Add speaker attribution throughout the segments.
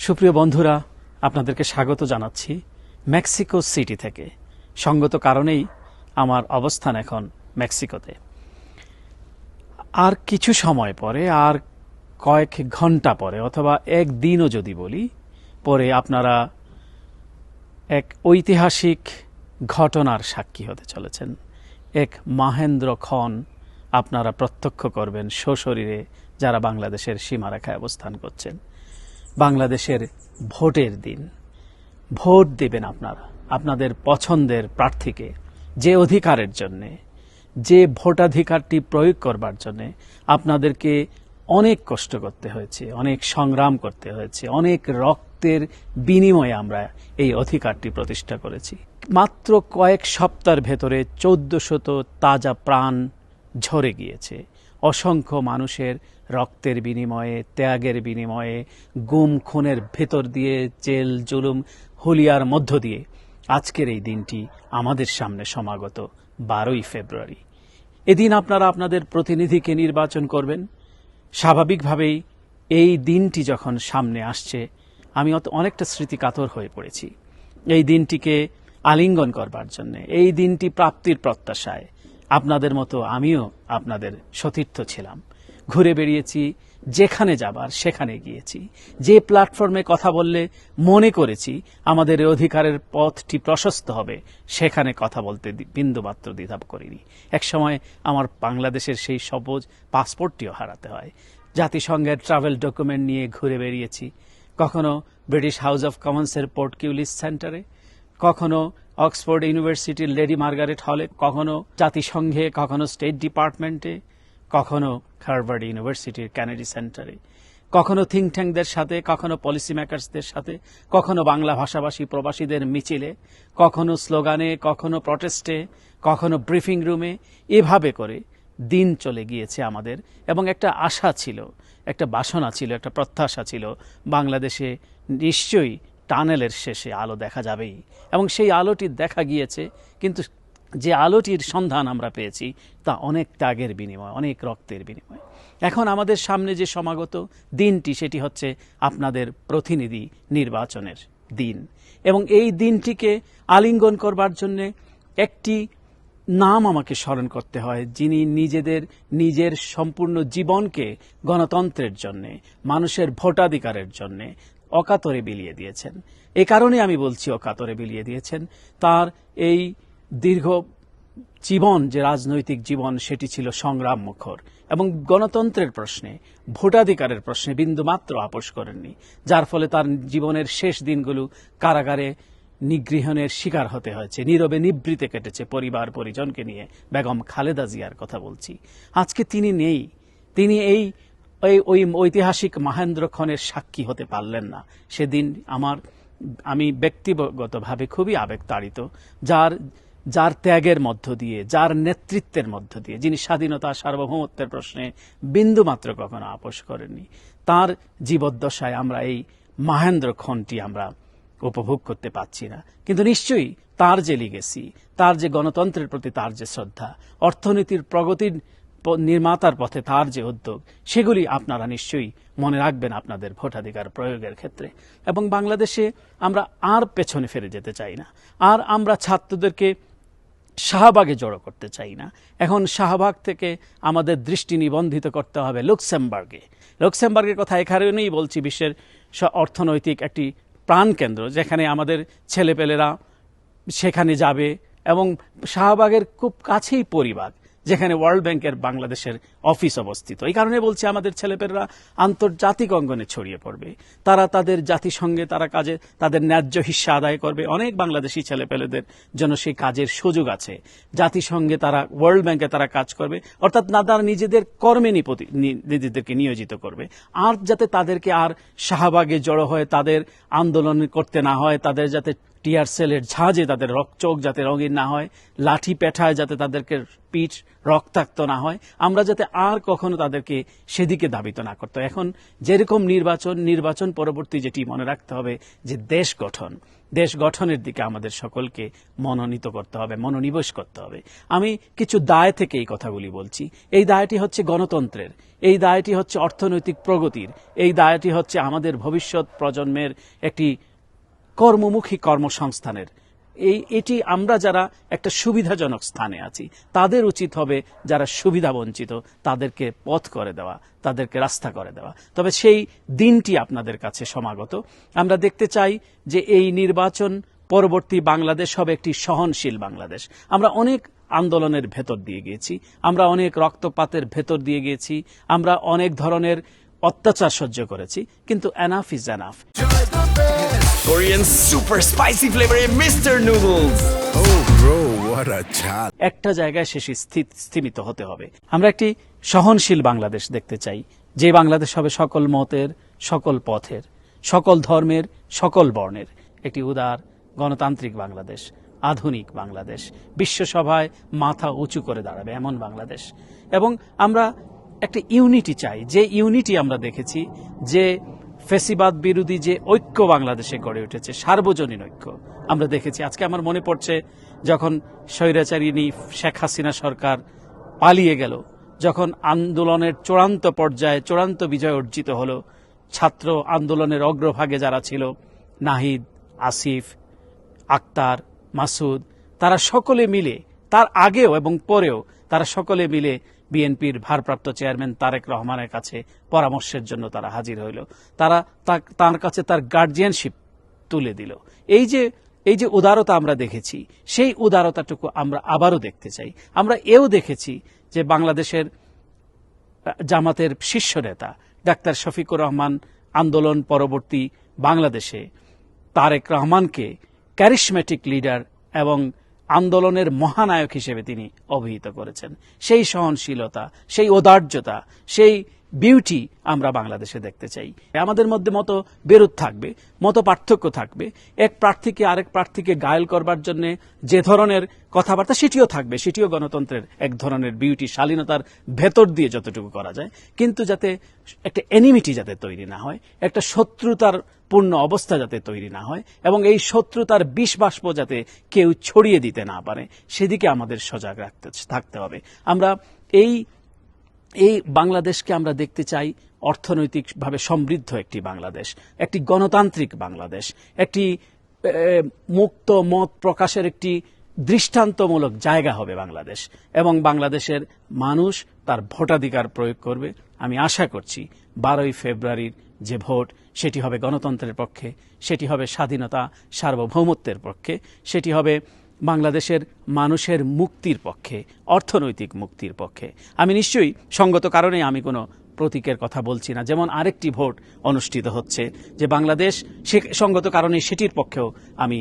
Speaker 1: সুপ্রিয় বন্ধুরা, আপনাদেরকে স্বাগত জানাচ্ছি মেক্সিকো সিটি থেকে। সঙ্গত কারণেই আমার অবস্থান এখন মেক্সিকোতে। আর কিছু সময় পরে, আর কয়েক ঘন্টা পরে অথবা একদিনও যদি বলি পরে, আপনারা এক ঐতিহাসিক ঘটনার সাক্ষী হতে চলেছেন। এক মাহেন্দ্র ক্ষণ আপনারা প্রত্যক্ষ করবেন সশরীরে, যারা বাংলাদেশের সীমারেখায় অবস্থান করছেন। বাংলাদেশের ভোটের দিন ভোট দেবেন আপনারা আপনাদের পছন্দের প্রার্থীকে, যে অধিকারের জন্যে, যে ভোটাধিকারটি প্রয়োগ করবার জন্যে আপনাদেরকে অনেক কষ্ট করতে হয়েছে, অনেক সংগ্রাম করতে হয়েছে, অনেক রক্তের বিনিময়ে আমরা এই অধিকারটি প্রতিষ্ঠা করেছি। মাত্র কয়েক সপ্তাহের ভেতরে 1400 তাজা প্রাণ ঝরে গিয়েছে। অসংখ্য মানুষের রক্তের বিনিময়ে, ত্যাগের বিনিময়ে, গুম খুনের ভেতর দিয়ে, জেল জুলুম হুলিয়ার মধ্য দিয়ে আজকের এই দিনটি আমাদের সামনে সমাগত 12ই ফেব্রুয়ারি। এদিন আপনারা আপনাদের প্রতিনিধিকে নির্বাচন করবেন। স্বাভাবিকভাবেই এই দিনটি যখন সামনে আসছে, আমি অনেকটা স্মৃতিকাতর হয়ে পড়েছি এই দিনটিকে আলিঙ্গন করবার জন্য। এই দিনটি প্রাপ্তির প্রত্যাশায় আপনাদের মতো আমিও আপনাদের সতীর্থ ছিলাম। ঘুরে বেরিয়েছি, যেখানে যাবার সেখানে গিয়েছি। যে প্ল্যাটফর্মে কথা বললে মনে করেছি আমাদের অধিকারের পথটি প্রশস্ত হবে, সেখানে কথা বলতে বিন্দুমাত্র দ্বিধা করিনি। একসময় আমার বাংলাদেশের সেই সবুজ পাসপোর্টটিও হারাতে হয়। জাতিসংঘের ট্রাভেল ডকুমেন্ট নিয়ে ঘুরে বেরিয়েছি, কখনো ব্রিটিশ হাউস অব কমন্সের পোর্ট কিউলিস সেন্টারে, কখনো অক্সফোর্ড ইউনিভার্সিটির লেডি মার্গারেট হলে, কখনো জাতিসংঘে, কখনো স্টেট ডিপার্টমেন্টে, কখনো হার্ভার্ড ইউনিভার্সিটির কেনেডি সেন্টারে, কখনো থিঙ্ক ট্যাঙ্কদের সাথে, কখনো পলিসি মেকার্সদের সাথে, কখনো বাংলা ভাষাভাষী প্রবাসীদের মিছিলে, কখনো স্লোগানে, কখনো প্রটেস্টে, কখনো ব্রিফিং রুমে। এভাবে করে দিন চলে গিয়েছে আমাদের। এবং একটা আশা ছিল, একটা বাসনা ছিল, একটা প্রত্যাশা ছিল, বাংলাদেশে নিশ্চয়ই টানেলের শেষে আলো দেখা যাবেই। এবং সেই আলোটি দেখা গিয়েছে, কিন্তু যে আলোটির সন্ধান আমরা পেয়েছি তা অনেক ত্যাগের বিনিময়, অনেক রক্তের বিনিময়। এখন আমাদের সামনে যে সমাগত দিনটি, সেটি হচ্ছে আপনাদের প্রতিনিধি নির্বাচনের দিন। এবং এই দিনটিকে আলিঙ্গন করবার জন্যে একটি নাম আমাকে স্মরণ করতে হয়, যিনি নিজের সম্পূর্ণ জীবনকে গণতন্ত্রের জন্যে, মানুষের ভোটাধিকারের জন্যে অকাতরে বিলিয়ে দিয়েছেন। এ কারণে আমি বলছি অকাতরে বিলিয়ে দিয়েছেন। তার এই দীর্ঘ জীবন, যে রাজনৈতিক জীবন, সেটি ছিল সংগ্রাম মুখর, এবং গণতন্ত্রের প্রশ্নে, ভোটাধিকারের প্রশ্নে বিন্দুমাত্র আপোষ করেননি। যার ফলে তার জীবনের শেষ দিনগুলো কারাগারে নিগৃহণের শিকার হতে হয়েছে, নীরবে নিবৃতে কেটেছে পরিবার পরিজনকে নিয়ে। বেগম খালেদা জিয়ার কথা বলছি। আজকে তিনি নেই। তিনি ওই ঐতিহাসিক মাহেন্দ্র ক্ষণের সাক্ষী হতে পারলেন না। সেদিন আমি ব্যক্তিগতভাবে খুবই আবেগতাড়িত। যার ত্যাগের মধ্য দিয়ে, যার নেতৃত্বের মধ্য দিয়ে, যিনি স্বাধীনতা সার্বভৌমত্বের প্রশ্নে বিন্দুমাত্র কখনো আপোষ করেননি, তার জীবদ্দশায় আমরা এই মাহেন্দ্র ক্ষণটি আমরা উপভোগ করতে পাচ্ছি না। কিন্তু নিশ্চয়ই তার যে লিগেসি, তার যে গণতন্ত্রের প্রতি তার যে শ্রদ্ধা, অর্থনীতির প্রগতির নির্মাতার পথে তার যে উদ্যোগ, সেগুলি আপনারা নিশ্চয়ই মনে রাখবেন আপনাদের ভোটাধিকার প্রয়োগের ক্ষেত্রে। এবং বাংলাদেশে আমরা আর পেছনে ফিরে যেতে চাই না। আর আমরা ছাত্রদেরকে শাহবাগে জড়ো করতে চাই না। এখন শাহবাগ থেকে আমাদের দৃষ্টি নিবন্ধিত করতে হবে লুক্সেমবার্গে। লুক্সেমবার্গের কথা এখানেই বলছি, বিশ্বের অর্থনৈতিক একটি প্রাণকেন্দ্র, যেখানে আমাদের ছেলেপেলেরা সেখানে যাবে। এবং শাহবাগের খুব কাছেই পরিবার, যেখানে ওয়ার্ল্ড ব্যাংকের বাংলাদেশের অফিস অবস্থিত। এই কারণে বলছি, আমাদের ছেলেপেলেরা আন্তর্জাতিক অঙ্গনে ছড়িয়ে পড়বে। তারা তাদের জাতিসংঘে কাজে তাদের ন্যায্য হিস্সা আদায় করবে। অনেক বাংলাদেশি ছেলেপেলেদের জন্য সেই কাজের সুযোগ আছে। জাতিসংঘে তারা, ওয়ার্ল্ড ব্যাংকে তারা কাজ করবে। অর্থাৎ তারা নিজেদের কর্মে নিজেদেরকে নিয়োজিত করবে। আর যাতে তাদেরকে আর শাহবাগে জড়ো হয়ে তাদের আন্দোলন করতে না হয়, তাদের যাতে টিয়ার সেলের ঝাঁজে তাদের চোখ যাতে রঙিন না হয়, লাঠি পেঠায় যাতে তাদেরকে পিঠ রক্তাক্ত না হয়, আমরা যাতে আর কখনো তাদেরকে সেদিকে ধাবিত না করতে। এখন যেরকম নির্বাচন পরবর্তী যেটি মনে রাখতে হবে যে দেশ গঠনের দিকে আমাদের সকলকে মনোনীত করতে হবে, মনোনিবেশ করতে হবে। আমি কিছু দায় থেকে এই কথাগুলি বলছি। এই দায়টি হচ্ছে গণতন্ত্রের, এই দায়টি হচ্ছে অর্থনৈতিক প্রগতির, এই দায়টি হচ্ছে আমাদের ভবিষ্যৎ প্রজন্মের একটি কর্মমুখী কর্মসংস্থানের। এটি আমরা যারা একটা সুবিধাজনক স্থানে আছি তাদের উচিত হবে যারা সুবিধা বঞ্চিত তাদেরকে পথ করে দেওয়া, তাদেরকে রাস্তা করে দেওয়া। তবে সেই দিনটি আপনাদের কাছে সমাগত। আমরা দেখতে চাই যে এই নির্বাচন পরবর্তী বাংলাদেশ হবে একটি সহনশীল বাংলাদেশ। আমরা অনেক আন্দোলনের ভেতর দিয়ে গিয়েছি, আমরা অনেক রক্তপাতের ভেতর দিয়ে গিয়েছি, আমরা অনেক ধরনের অত্যাচার সহ্য করেছি, কিন্তু enough is enough.
Speaker 2: Korean super spicy flavor in Mr. Noodles.
Speaker 3: Oh bro, what a chat.
Speaker 1: একটা জায়গায় শেষে স্থিমিত হতে হবে। আমরা একটি সহনশীল বাংলাদেশ দেখতে চাই, যে বাংলাদেশ হবে সকল মতের, সকল পথের, সকল ধর্মের, সকল বর্ণের, একটি উদার গণতান্ত্রিক বাংলাদেশ, আধুনিক বাংলাদেশ, বিশ্বসভায় মাথা উঁচু করে দাঁড়াবে এমন বাংলাদেশ। এবং আমরা একটা ইউনিটি চাই, যে ইউনিটি আমরা দেখেছি যে ফেসিবাদ বিরোধী যে ঐক্য বাংলাদেশে গড়ে উঠেছে, সার্বজনীন ঐক্য আমরা দেখেছি। আজকে আমার মনে পড়ছে যখন স্বৈরাচারিণী শেখ হাসিনা সরকার পালিয়ে গেল, যখন আন্দোলনের চূড়ান্ত পর্যায়ে চূড়ান্ত বিজয় অর্জিত হলো, ছাত্র আন্দোলনের অগ্রভাগে যারা ছিল, নাহিদ, আসিফ, আক্তার, মাসুদ, তারা সকলে মিলে, তার আগেও এবং পরেও তারা সকলে মিলে বিএনপির ভারপ্রাপ্ত চেয়ারম্যান তারেক রহমানের কাছে পরামর্শের জন্য তারা হাজির হইল। তারা তার কাছে তার গার্জিয়ানশিপ তুলে দিল। এই যে উদারতা আমরা দেখেছি, সেই উদারতাটুকু আমরা আবারও দেখতে চাই। আমরা এও দেখেছি যে বাংলাদেশের জামাতের শীর্ষ নেতা ডাক্তার শফিকুর রহমান আন্দোলন পরবর্তী বাংলাদেশে তারেক রহমানকে ক্যারিশমেটিক লিডার এবং আন্দোলনের মহানায়ক হিসেবে তিনি অভিহিত করেছেন। সেই সহনশীলতা, সেই ঔদার্যতা, সেই বিউটি আমরা বাংলাদেশে দেখতে চাই। আমাদের মধ্যে মত বিরোধ থাকবে, মত পার্থক্য থাকবে, এক প্রার্থীকে আরেক প্রার্থীকে ঘায়েল করবার জন্য যে ধরনের কথাবার্তা সেটিও থাকবে, সেটিও গণতন্ত্রের এক ধরনের বিউটি, শালীনতার ভেতর দিয়ে যতটুকু করা যায়। কিন্তু যাতে একটা এনিমিটি যাতে তৈরি না হয়, একটা শত্রুতার পূর্ণ অবস্থা যাতে তৈরি না হয়, এবং এই শত্রুতার বিষ বাষ্প যাতে কেউ ছড়িয়ে দিতে না পারে, সেদিকে আমাদের সজাগ থাকতে হবে। আমরা এই বাংলাদেশকে আমরা দেখতে চাই অর্থনৈতিকভাবে সমৃদ্ধ একটি বাংলাদেশ, একটি গণতান্ত্রিক বাংলাদেশ, একটি মুক্ত মত প্রকাশের একটি দৃষ্টান্তমূলক জায়গা হবে বাংলাদেশ। এবং বাংলাদেশের মানুষ তার ভোটাধিকার প্রয়োগ করবে। আমি আশা করছি 12ই ফেব্রুয়ারির যে ভোট, সেটি হবে গণতন্ত্রের পক্ষে, সেটি হবে স্বাধীনতা সার্বভৌমত্বের পক্ষে, সেটি হবে বাংলাদেশের মানুষের মুক্তির পক্ষে, অর্থনৈতিক মুক্তির পক্ষে। আমি নিশ্চয়ই সঙ্গত কারণে আমি কোনো প্রতীকের কথা বলছি না। যেমন আরেকটি ভোট অনুষ্ঠিত হচ্ছে যে বাংলাদেশ, সে সঙ্গত কারণে সেটির পক্ষেও আমি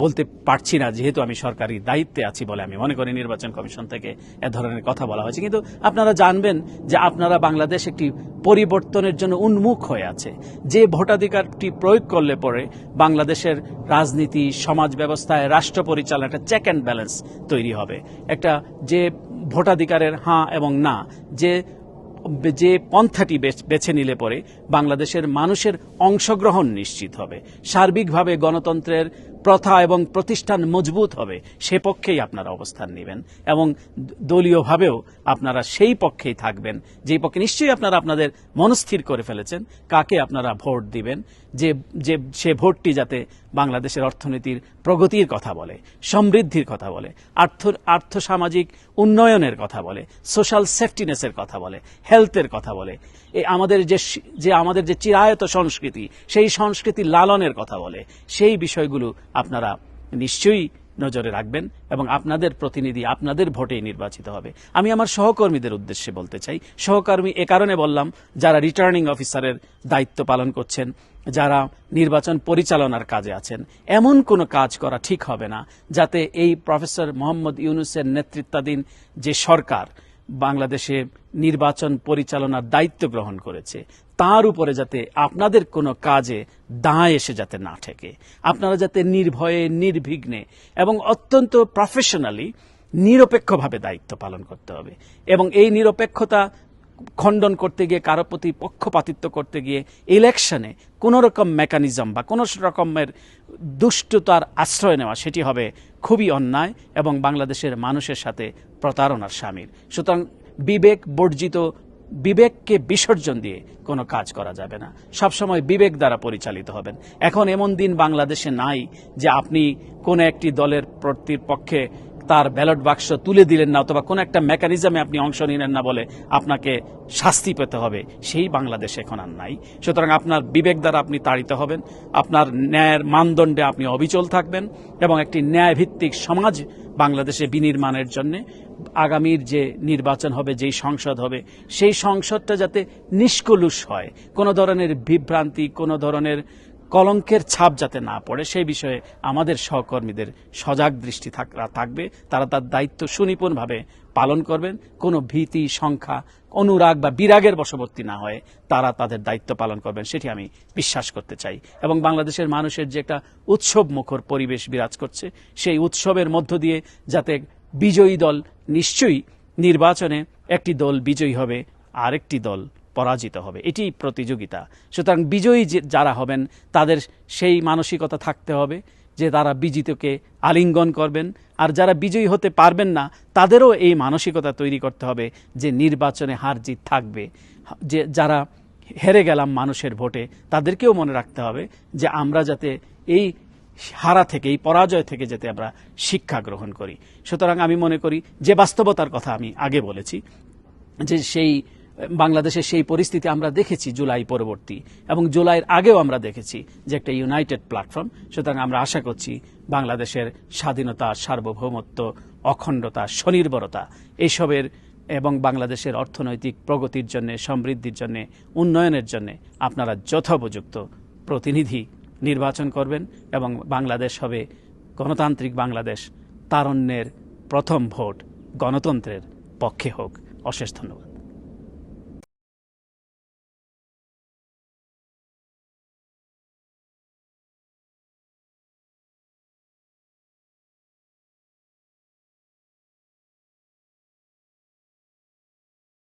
Speaker 1: বলতে পারছি না, যেহেতু আমি সরকারি দায়িত্বে আছি বলে আমি মনে করি নির্বাচন কমিশন থেকে এ ধরনের কথা বলা হয়েছে। কিন্তু আপনারা জানবেন যে আপনারা বাংলাদেশ একটি পরিবর্তনের জন্য উন্মুখ হয়ে আছে। যে ভোটাধিকারটি প্রয়োগ করলে পরে বাংলাদেশের রাজনীতি, সমাজ ব্যবস্থায়, রাষ্ট্র পরিচালনা একটা চেক অ্যান্ড ব্যালেন্স তৈরি হবে। একটা যে ভোটাধিকারের হাঁ এবং না, যে পন্থাটি বেছে নিলে পরে বাংলাদেশের মানুষের অংশগ্রহণ নিশ্চিত হবে, সার্বিকভাবে গণতন্ত্রের প্রথা এবং প্রতিষ্ঠান মজবুত হবে, সে পক্ষেই আপনারা অবস্থান নেবেন। এবং দলীয়ভাবেও আপনারা সেই পক্ষেই থাকবেন, যেই পক্ষে নিশ্চয়ই আপনারা আপনাদের মনস্থির করে ফেলেছেন কাকে আপনারা ভোট দিবেন, যে সে ভোটটি যাতে বাংলাদেশের অর্থনীতির প্রগতির কথা বলে, সমৃদ্ধির কথা বলে, আর্থসামাজিক উন্নয়নের কথা বলে, সোশ্যাল সেফটিনেসের কথা বলে, হেলথের কথা বলে, আমাদের যে চিরায়ত সংস্কৃতি, সেই সংস্কৃতি লালনের কথা বলে, সেই বিষয়গুলো আপনারা নিশ্চয়ই নজরে রাখবেন এবং আপনাদের প্রতিনিধি আপনাদের ভোটেই নির্বাচিত হবে। আমি আমার সহকর্মীদের উদ্দেশ্যে বলতে চাই, সহকর্মী এ কারণে বললাম যারা রিটার্নিং অফিসারের দায়িত্ব পালন করছেন, যারা নির্বাচন পরিচালনার কাজে আছেন, এমন কোনো কাজ করা ঠিক হবে না যাতে এই প্রফেসর মোহাম্মদ ইউনূসের নেতৃত্বাধীন যে সরকার বাংলাদেশে নির্বাচন পরিচালনার দায়িত্ব গ্রহণ করেছে তার উপরে যাতে আপনাদের কোনো কাজে দায় এসে যাতে না ঠেকে, আপনারা যাতে নির্ভয়ে নির্বিঘ্নে এবং অত্যন্ত প্রফেশনালি নিরপেক্ষভাবে দায়িত্ব পালন করতে হবে। এবং এই নিরপেক্ষতা খণ্ডন করতে গিয়ে, কারো প্রতি পক্ষপাতিত্ব করতে গিয়ে ইলেকশনে কোনো রকম মেকানিজম বা কোনো রকমের দুষ্টতার আশ্রয় নেওয়া, সেটি হবে খুবই অন্যায় এবং বাংলাদেশের মানুষের সাথে প্রতারণার শামিল। সুতরাং বিবেক বর্জিত, বিবেককে বিসর্জন দিয়ে কোনো কাজ করা যাবে না। সবসময় বিবেক দ্বারা পরিচালিত হবেন। এখন এমন দিন বাংলাদেশে নাই যে আপনি কোন একটি দলের পক্ষে তার ব্যালট বাক্স তুলে দিলেন না অথবা কোন একটা মেকানিজমে আপনি অংশ নিলেন না বলে আপনাকে শাস্তি পেতে হবে, সেই বাংলাদেশ এখন আর নাই। সুতরাং আপনার বিবেক দ্বারা আপনি তাড়িত হবেন, আপনার ন্যায়ের মানদণ্ডে আপনি অবিচল থাকবেন এবং একটি ন্যায়ভিত্তিক সমাজ বাংলাদেশে বিনির্মাণের জন্য আগামীর যে নির্বাচন হবে, যেই সংসদ হবে, সেই সংসদটা যাতে নিষ্কলুষ হয়, কোনো ধরনের বিভ্রান্তি, কোনো ধরনের কলঙ্কের ছাপ যাতে না পড়ে, সেই বিষয়ে আমাদের সহকর্মীদের সজাগ দৃষ্টি থাকবে। তারা তার দায়িত্ব সুনিপুণভাবে পালন করবেন, কোনো ভীতি, সংখ্যা, অনুরাগ বা বিরাগের বশবর্তী না হয়ে তারা তাদের দায়িত্ব পালন করবেন, সেটি আমি বিশ্বাস করতে চাই। এবং বাংলাদেশের মানুষের যে একটা উৎসব মুখর পরিবেশ বিরাজ করছে, সেই উৎসবের মধ্য দিয়ে যাতে বিজয়ী দল, নিশ্চয়ই নির্বাচনে একটি দল বিজয়ী হবে, আরেকটি দল পরাজিত হবে, এটি প্রতিযোগিতা। সুতরাং বিজয়ী যারা হবেন তাদের সেই মানসিকতা থাকতে হবে যে তারা বিজিতকে আলিঙ্গন করবেন, আর যারা বিজয়ী হতে পারবেন না তাদেরও এই মানসিকতা তৈরি করতে হবে যে নির্বাচনে হার জিত থাকবে। যে যারা হেরে গেলাম মানুষের ভোটে, তাদেরকেও মনে রাখতে হবে যে আমরা যাতে এই হারা থেকে, এই পরাজয় থেকে যাতে আমরা শিক্ষা গ্রহণ করি। সুতরাং আমি মনে করি যে বাস্তবতার কথা আমি আগে বলেছি, যে সেই বাংলাদেশের সেই পরিস্থিতি আমরা দেখেছি জুলাই পরবর্তী, এবং জুলাইয়ের আগেও আমরা দেখেছি যে একটা ইউনাইটেড প্ল্যাটফর্ম। সুতরাং আমরা আশা করছি বাংলাদেশের স্বাধীনতা, সার্বভৌমত্ব, অখণ্ডতা, স্বনির্ভরতা এইসবের এবং বাংলাদেশের অর্থনৈতিক প্রগতির জন্য, সমৃদ্ধির জন্য, উন্নয়নের জন্য আপনারা যথোপযুক্ত প্রতিনিধি নির্বাচন করবেন এবং বাংলাদেশ হবে গণতান্ত্রিক বাংলাদেশ। তারুণ্যের প্রথম ভোট গণতন্ত্রের পক্ষে হোক। অশেষ ধন্যবাদ।